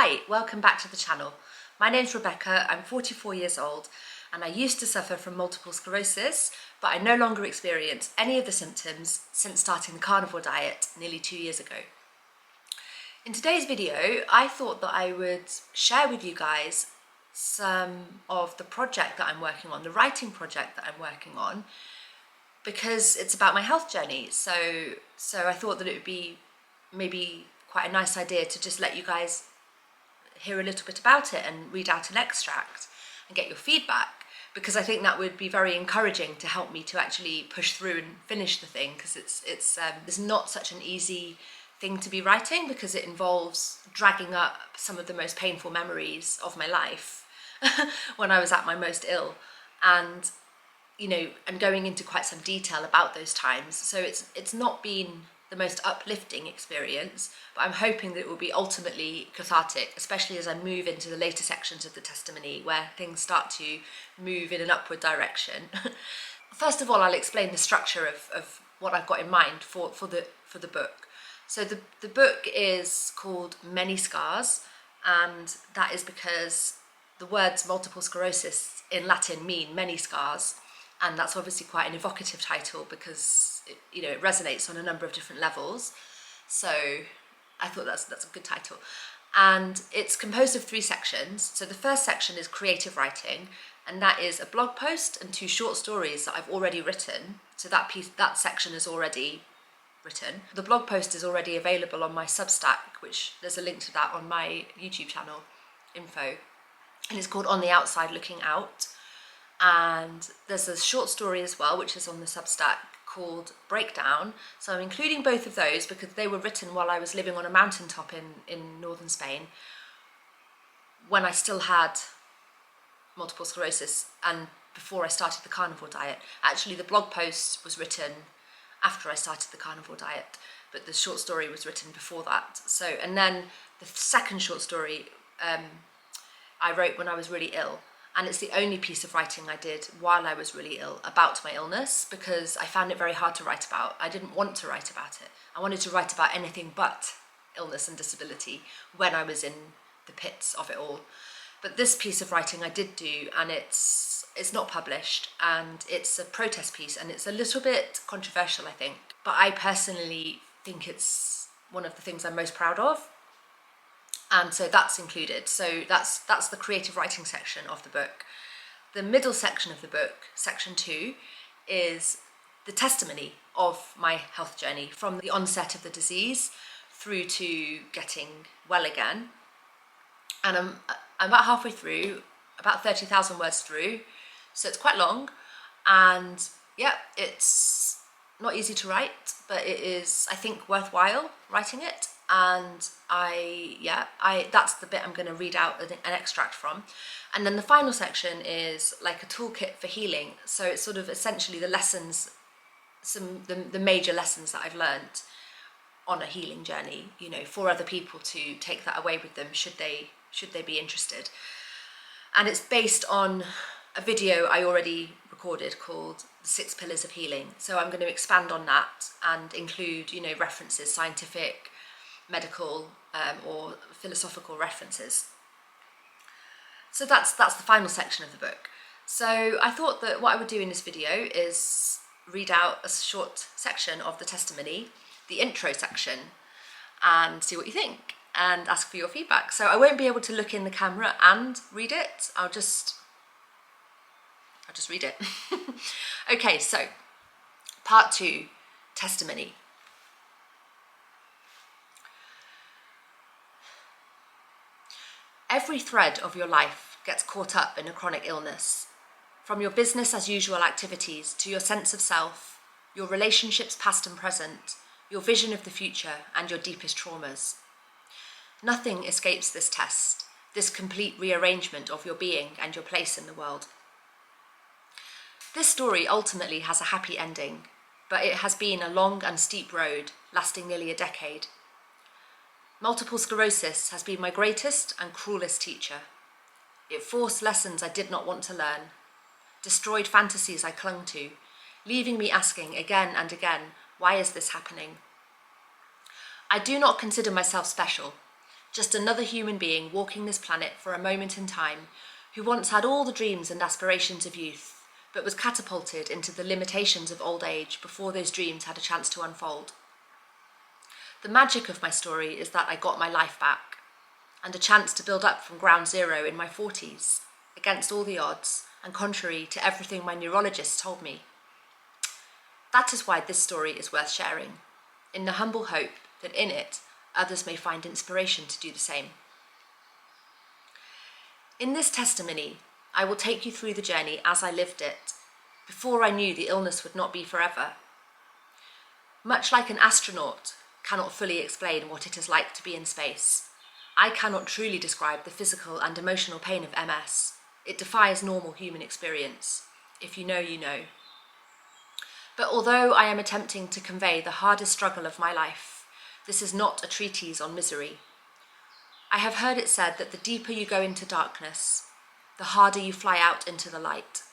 Hi, welcome back to the channel. My name's Rebecca, I'm 44 years old and I used to suffer from multiple sclerosis, but I no longer experience any of the symptoms since starting the carnivore diet nearly 2 years ago. In today's video, I thought that I would share with you guys some of the project that I'm working on, the writing project that I'm working on, because it's about my health journey. So I thought that it would be maybe quite a nice idea to just let you guys hear a little bit about it and read out an extract and get your feedback, because I think that would be very encouraging to help me to actually push through and finish the thing, because it's not such an easy thing to be writing, because it involves dragging up some of the most painful memories of my life when I was at my most ill, and and going into quite some detail about those times. So it's not been the most uplifting experience, but I'm hoping that it will be ultimately cathartic, especially as I move into the later sections of the testimony where things start to move in an upward direction. First of all, I'll explain the structure of what I've got in mind for the book. So the book is called Many Scars, and that is because the words multiple sclerosis in Latin mean many scars, and that's obviously quite an evocative title because it resonates on a number of different levels. So I thought that's a good title. And it's composed of 3 sections. So the first section is creative writing, and that is a blog post and 2 short stories that I've already written. So that section is already written. The blog post is already available on my Substack, which there's a link to that on my YouTube channel info, and it's called On the Outside Looking Out. And there's a short story as well, which is on the Substack, called Breakdown. So I'm including both of those because they were written while I was living on a mountaintop in northern Spain, when I still had multiple sclerosis and before I started the carnivore diet. Actually, the blog post was written after I started the carnivore diet, but the short story was written before that. So, and then the second short story I wrote when I was really ill. And it's the only piece of writing I did while I was really ill about my illness, because I found it very hard to write about. I didn't want to write about it. I wanted to write about anything but illness and disability when I was in the pits of it all. But this piece of writing I did do, and it's not published, and it's a protest piece, and it's a little bit controversial, I think. But I personally think it's one of the things I'm most proud of. And so that's included. So that's the creative writing section of the book. The middle section of the book, section 2, is the testimony of my health journey from the onset of the disease through to getting well again. And I'm about halfway through, about 30,000 words through, so it's quite long. And yeah, it's not easy to write, but it is, I think, worthwhile writing it. And that's the bit I'm going to read out an extract from. And then the final section is like a toolkit for healing. So it's sort of essentially the lessons, the major lessons that I've learned on a healing journey, for other people to take that away with them should they be interested. And it's based on a video I already recorded called The 6 Pillars of Healing. So I'm going to expand on that and include, references, scientific, medical or philosophical references. So that's the final section of the book. So I thought that what I would do in this video is read out a short section of the testimony, the intro section, and see what you think and ask for your feedback. So I won't be able to look in the camera and read it. I'll just read it. Okay, so part 2, testimony. Every thread of your life gets caught up in a chronic illness. From your business as usual activities to your sense of self, your relationships past and present, your vision of the future, and your deepest traumas. Nothing escapes this test, this complete rearrangement of your being and your place in the world. This story ultimately has a happy ending, but it has been a long and steep road lasting nearly a decade. Multiple sclerosis has been my greatest and cruelest teacher. It forced lessons I did not want to learn, destroyed fantasies I clung to, leaving me asking again and again, why is this happening? I do not consider myself special. Just another human being walking this planet for a moment in time, who once had all the dreams and aspirations of youth, but was catapulted into the limitations of old age before those dreams had a chance to unfold. The magic of my story is that I got my life back, and a chance to build up from ground zero in my 40s, against all the odds, and contrary to everything my neurologist told me. That is why this story is worth sharing, in the humble hope that in it, others may find inspiration to do the same. In this testimony, I will take you through the journey as I lived it, before I knew the illness would not be forever. Much like an astronaut cannot fully explain what it is like to be in space, I cannot truly describe the physical and emotional pain of MS. It defies normal human experience. If you know, you know. But although I am attempting to convey the hardest struggle of my life, this is not a treatise on misery. I have heard it said that the deeper you go into darkness, the harder you fly out into the light.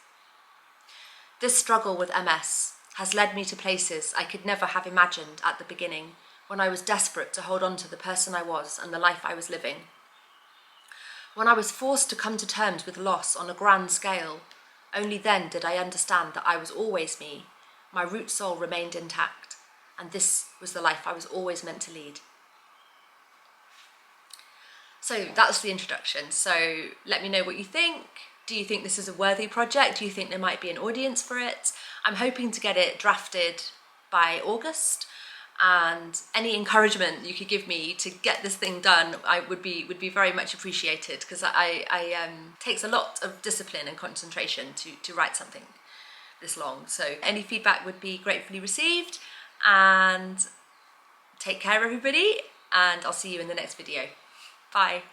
This struggle with MS has led me to places I could never have imagined at the beginning, when I was desperate to hold on to the person I was and the life I was living. When I was forced to come to terms with loss on a grand scale, only then did I understand that I was always me. My root soul remained intact, and this was the life I was always meant to lead. So that's the introduction. So let me know what you think. Do you think this is a worthy project? Do you think there might be an audience for it? I'm hoping to get it drafted by August, and any encouragement you could give me to get this thing done, I would be very much appreciated, because I takes a lot of discipline and concentration to write something this long. So any feedback would be gratefully received, and take care everybody, and I'll see you in the next video. Bye.